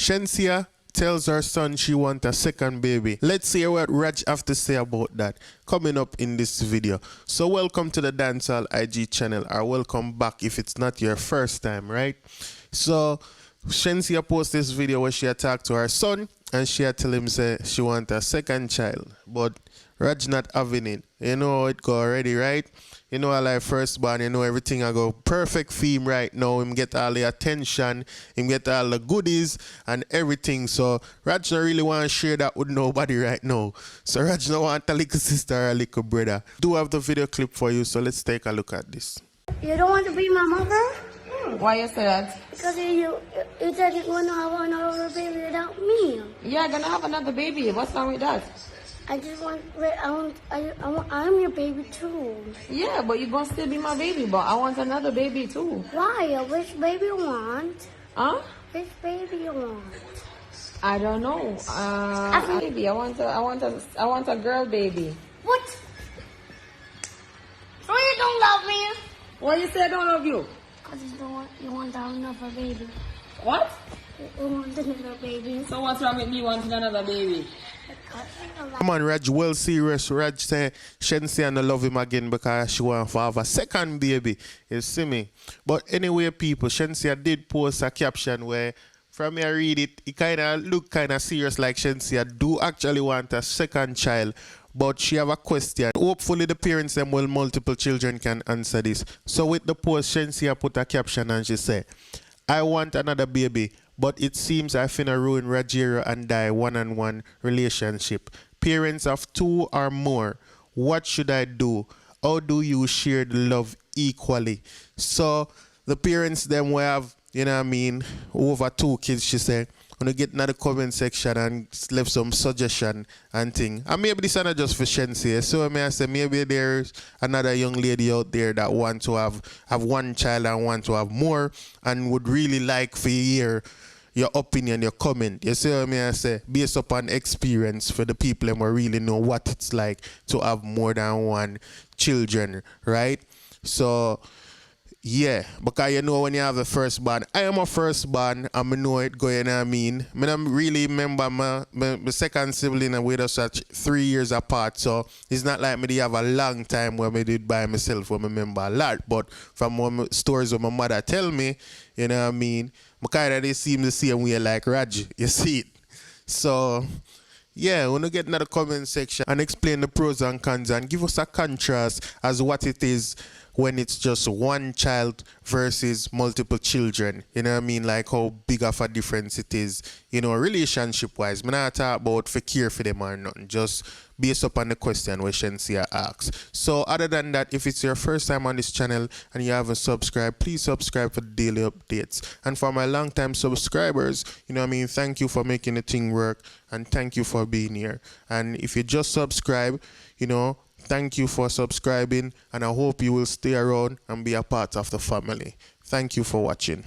Shenseea tells her son she wants a second baby. Let's hear what Raj have to say about that coming up in this video. So welcome to the Dancehall IG channel, or welcome back if it's not your first time, right? So Shenseea posted this video where she talked to her son and she tell him say she wants a second child, but Raj not having it. You know how it go already, right? You know, like firstborn, you know everything I go perfect for him right now. Him get all the attention, him get all the goodies and everything. So Raj don't really want to share that with nobody right now. So Raj don't want a little sister or a little brother. Do have the video clip for you, so let's take a look at this. You don't want to be my mother? Why you say that? Because you said you're going to have another baby without me. Yeah, I'm gonna have another baby. What's wrong with that? I'm your baby too. Yeah, but you're gonna still be my baby, but I want another baby too. Why? Which baby you want? Huh? Which baby you want? I don't know. Baby, I want a girl baby. What? So you don't love me? Why you say I don't love you? Because you want to have another baby. What? You want another baby. So what's wrong with me wanting another baby? Come on, Raj, well serious. Raj say Shenseea no love him again because she want to have a second baby. You see me? But anyway, people, Shenseea did post a caption where, from me I read it, it kind of look kind of serious, like Shenseea do actually want a second child. But she have a question. Hopefully the parents them with multiple children can answer this. So with the post, Shenseea put a caption and she said, I want another baby, but it seems I finna ruin Rajiro and I one-on-one relationship. Parents of 2 or more. What should I do? How do you share the love equally? So the parents them will have, you know what I mean, over 2 kids, she said. When you get in the comment section and leave some suggestion and thing. And maybe this is not just for Shenseea. So I say maybe there's another young lady out there that want to have 1 child and want to have more and would really like for hear your opinion, your comment. You see what I say? Based upon experience for the people who really know what it's like to have more than 1 children, right? So yeah, because you know when you have a firstborn, I am a firstborn, and I know it going, I mean. I don't really remember my second sibling and we just such 3 years apart, so it's not like me to have a long time where I did by myself where I remember a lot, but from what stories of my mother tell me, you know what I mean, I kind of they seem the same way like Raj, you see it. So yeah, when you get in the comment section and explain the pros and cons and give us a contrast as what it is when it's just 1 child versus multiple children. You know what I mean? Like how big of a difference it is, you know, relationship-wise. I'm not talking about for care for them or nothing, just based upon the question where Shenseea asks. So other than that, if it's your first time on this channel and you haven't subscribed, please subscribe for daily updates. And for my long-time subscribers, you know what I mean, thank you for making the thing work and thank you for being here. And if you just subscribe, you know, thank you for subscribing, and I hope you will stay around and be a part of the family. Thank you for watching.